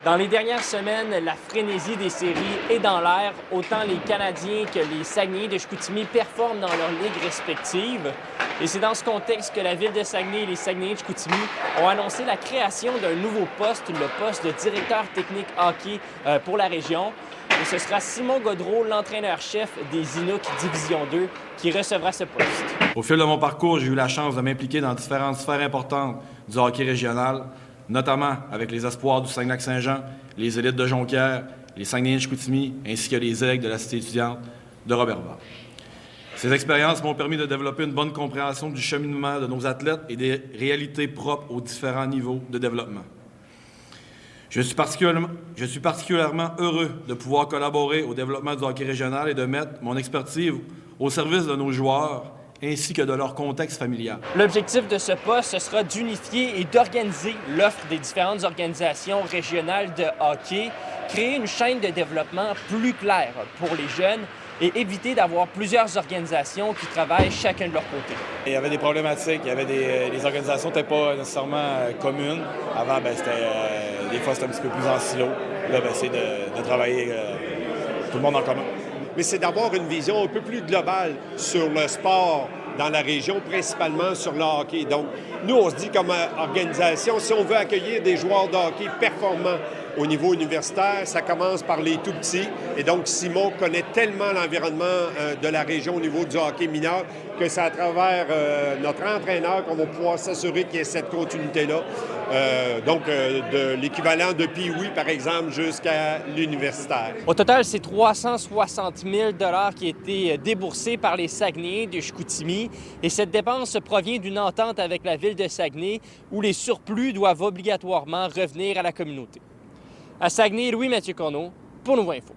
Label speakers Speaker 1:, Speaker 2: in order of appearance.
Speaker 1: Dans les dernières semaines, la frénésie des séries est dans l'air. Autant les Canadiens que les Saguenayens de Chicoutimi performent dans leurs ligues respectives. Et c'est dans ce contexte que la Ville de Saguenay et les Saguenayens de Chicoutimi ont annoncé la création d'un nouveau poste, le poste de directeur technique hockey pour la région. Et ce sera Simon Gaudreault, l'entraîneur-chef des Inuks Division 2, qui recevra ce poste.
Speaker 2: Au fil de mon parcours, j'ai eu la chance de m'impliquer dans différentes sphères importantes du hockey régional, notamment avec les espoirs du Saguenay-Lac-Saint-Jean, les élites de Jonquière, les Saguenayens de Chicoutimi, ainsi que les aigles de la cité étudiante de Roberval. Ces expériences m'ont permis de développer une bonne compréhension du cheminement de nos athlètes et des réalités propres aux différents niveaux de développement. Je suis particulièrement heureux de pouvoir collaborer au développement du hockey régional et de mettre mon expertise au service de nos joueurs ainsi que de leur contexte familial.
Speaker 1: L'objectif de ce poste, ce sera d'unifier et d'organiser l'offre des différentes organisations régionales de hockey, créer une chaîne de développement plus claire pour les jeunes et éviter d'avoir plusieurs organisations qui travaillent chacun de leur côté.
Speaker 3: Il y avait des problématiques, il y avait les organisations n'étaient pas nécessairement communes. Avant, des fois, c'était un petit peu plus en silo. Là, c'est de travailler tout le monde en commun.
Speaker 4: Mais c'est d'avoir une vision un peu plus globale sur le sport dans la région, principalement sur le hockey. Donc, nous, on se dit comme organisation, si on veut accueillir des joueurs de hockey performants au niveau universitaire, ça commence par les tout-petits. Et donc, Simon connaît tellement l'environnement de la région au niveau du hockey mineur que c'est à travers notre entraîneur qu'on va pouvoir s'assurer qu'il y ait cette continuité-là. De l'équivalent de Pee-Wee, par exemple, jusqu'à l'universitaire.
Speaker 1: Au total, c'est 360 000 $ qui a été déboursés par les Saguenayens de Chicoutimi. Et cette dépense provient d'une entente avec la Ville de Saguenay où les surplus doivent obligatoirement revenir à la communauté. À Saguenay, Louis-Mathieu Conneau pour Nouveau Info.